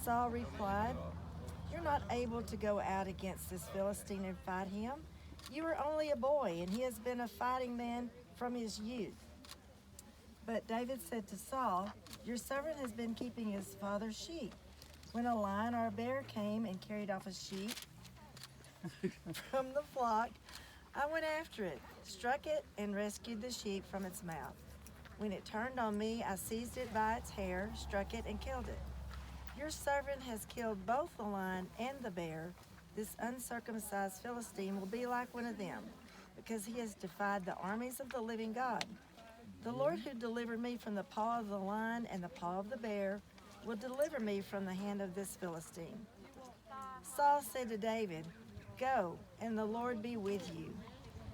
Saul replied, "You're not able to go out against this Philistine and fight him. You are only a boy, and he has been a fighting man from his youth." But David said to Saul, "Your servant has been keeping his father's sheep. When a lion or a bear came and carried off a sheep from the flock, I went after it, struck it, and rescued the sheep from its mouth. When it turned on me, I seized it by its hair, struck it, and killed it. Your servant has killed both the lion and the bear. This uncircumcised Philistine will be like one of them, because he has defied the armies of the living God. The Lord who delivered me from the paw of the lion and the paw of the bear will deliver me from the hand of this Philistine." Saul said to David, "Go, and the Lord be with you."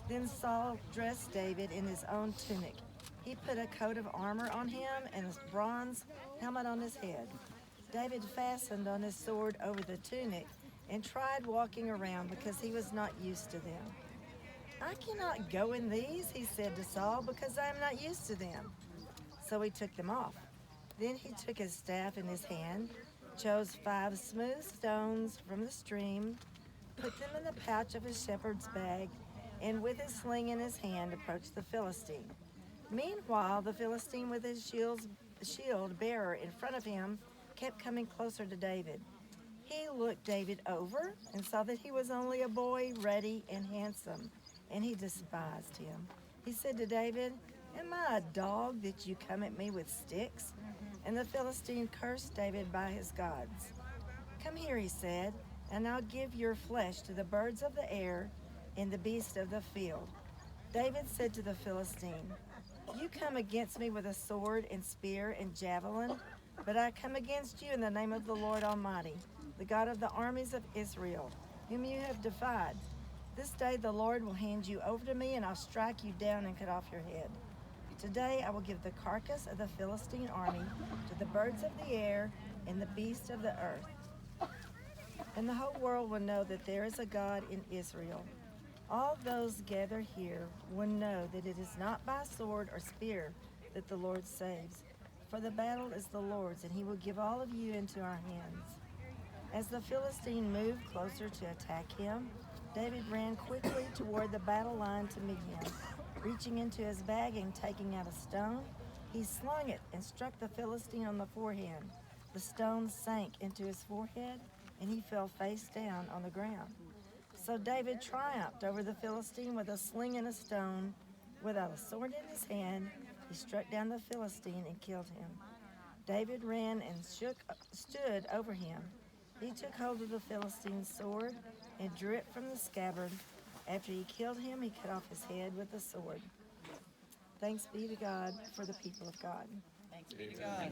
Then Saul dressed David in his own tunic. He put a coat of armor on him and a bronze helmet on his head. David fastened on his sword over the tunic and tried walking around because he was not used to them. "I cannot go in these," he said to Saul, "because I am not used to them." So he took them off. Then he took his staff in his hand, chose 5 smooth stones from the stream, put them in the pouch of his shepherd's bag, and with his sling in his hand approached the Philistine. Meanwhile, the Philistine with his shield bearer in front of him kept coming closer to David. He looked David over and saw that he was only a boy, ruddy and handsome, and he despised him. He said to David, "Am I a dog that you come at me with sticks?" And the Philistine cursed David by his gods. "Come here," he said, "and I'll give your flesh to the birds of the air and the beasts of the field." David said to the Philistine, "You come against me with a sword and spear and javelin, but I come against you in the name of the Lord Almighty, the God of the armies of Israel, whom you have defied. This day the Lord will hand you over to me, and I'll strike you down and cut off your head. Today I will give the carcass of the Philistine army to the birds of the air and the beasts of the earth, and the whole world will know that there is a God in Israel. All those gathered here will know that it is not by sword or spear that the Lord saves, for the battle is the Lord's, and he will give all of you into our hands." As the Philistine moved closer to attack him, David ran quickly toward the battle line to meet him. Reaching into his bag and taking out a stone, he slung it and struck the Philistine on the forehead. The stone sank into his forehead, and he fell face down on the ground. So David triumphed over the Philistine with a sling and a stone. Without a sword in his hand, he struck down the Philistine and killed him. David ran and stood over him. He took hold of the Philistine's sword and drew it from the scabbard. After he killed him, he cut off his head with the sword. Thanks be to God for the people of God. Thanks be to God.